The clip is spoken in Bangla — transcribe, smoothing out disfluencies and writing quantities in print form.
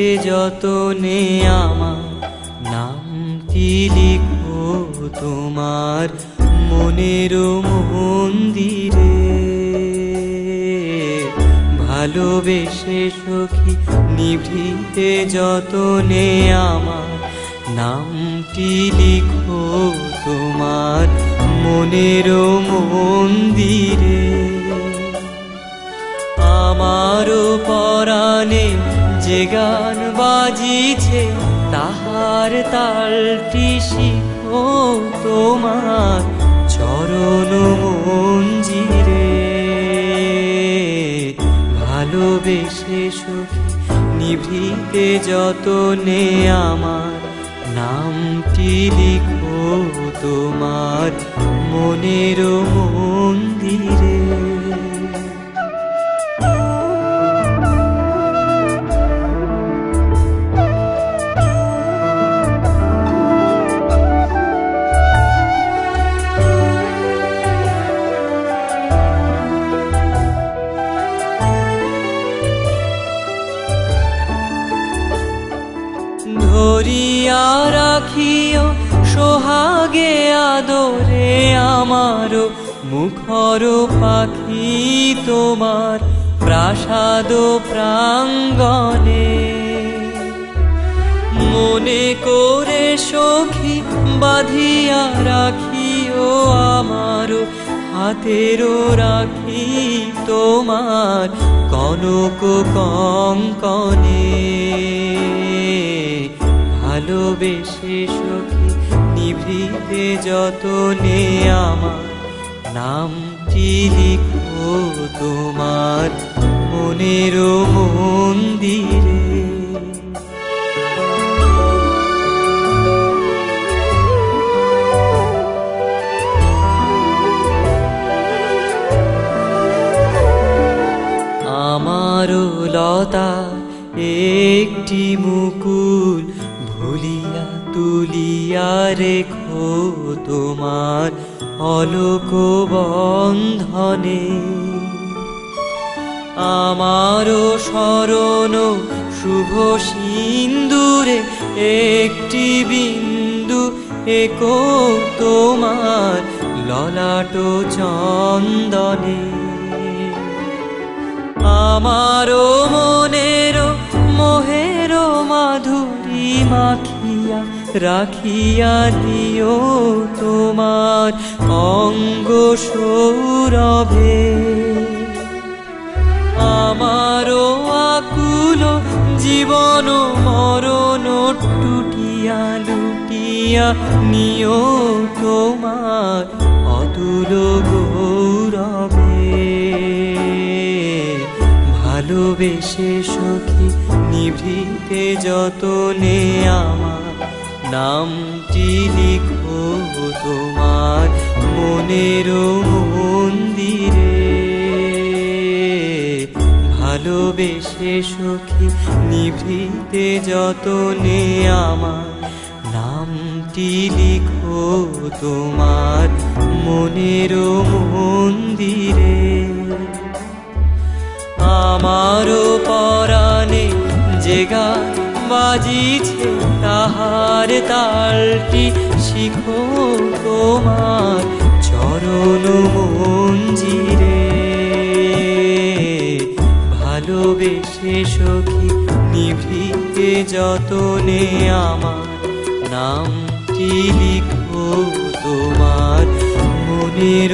নিভৃতে যতনে আমার নামটি লিখো তোমার মনের মন্দিরে। ভালোবেসে সখী নিভৃতে যতনে আমার নামটি লিখো তোমার মনের মন্দিরে। আমারও পরাণে যে গান বাজিছে তাহার তালটি শিখো তোমার চরণ মঞ্জিরে। ভালোবেসে সখী নিভৃতে যতনে আমার নামটি লিখো তোমার মনের মন্দিরে। ধরিয়া রাখিও সোহাগে আদরে আমার মুখর পাখি তোমার প্রাসাদ প্রাঙ্গণে। মনে করে সখী বাঁধিয়া রাখিও আমার হাতেরও রাখি তোমার কনক কঙ্কণে। ভালোবেসে সখী নিভৃতে যতনে আমার নামটি লিখো তোমার মনের মন্দিরে। আমারও লতা একটি মুকুল ভুলিয়া তুলিয়া রেখো তোমার অলোক বন্ধনে। আমারও শরণ শুভ সিন্দুরে একটি বিন্দু একো তোমার ললাট চন্দনে। আমারও মনের মোহের মাধুরী মাখিয়া রাখিয়া দিও তোমার অঙ্গ সৌরভে। আমারও আকুল জীবন মরণ টুটিয়া লুটিয়া নিও তোমার অতুল গৌরবে। ভালোবেসে সখী নিভৃতে যতনে আমার নামটি লিখো তোমার মনের মন্দিরে। ভালোবেসে সখী নিভৃতে যতনে আমার নামটি লিখো তোমার মনের মন্দিরে। আমারও পরাণে যে গান বাজিছে তাহার তালটি শিখো তোমার চরণ মঞ্জিরে। ভালোবেসে সখী নিভৃতে যতনে আমার নামটি লিখো তোমার মনের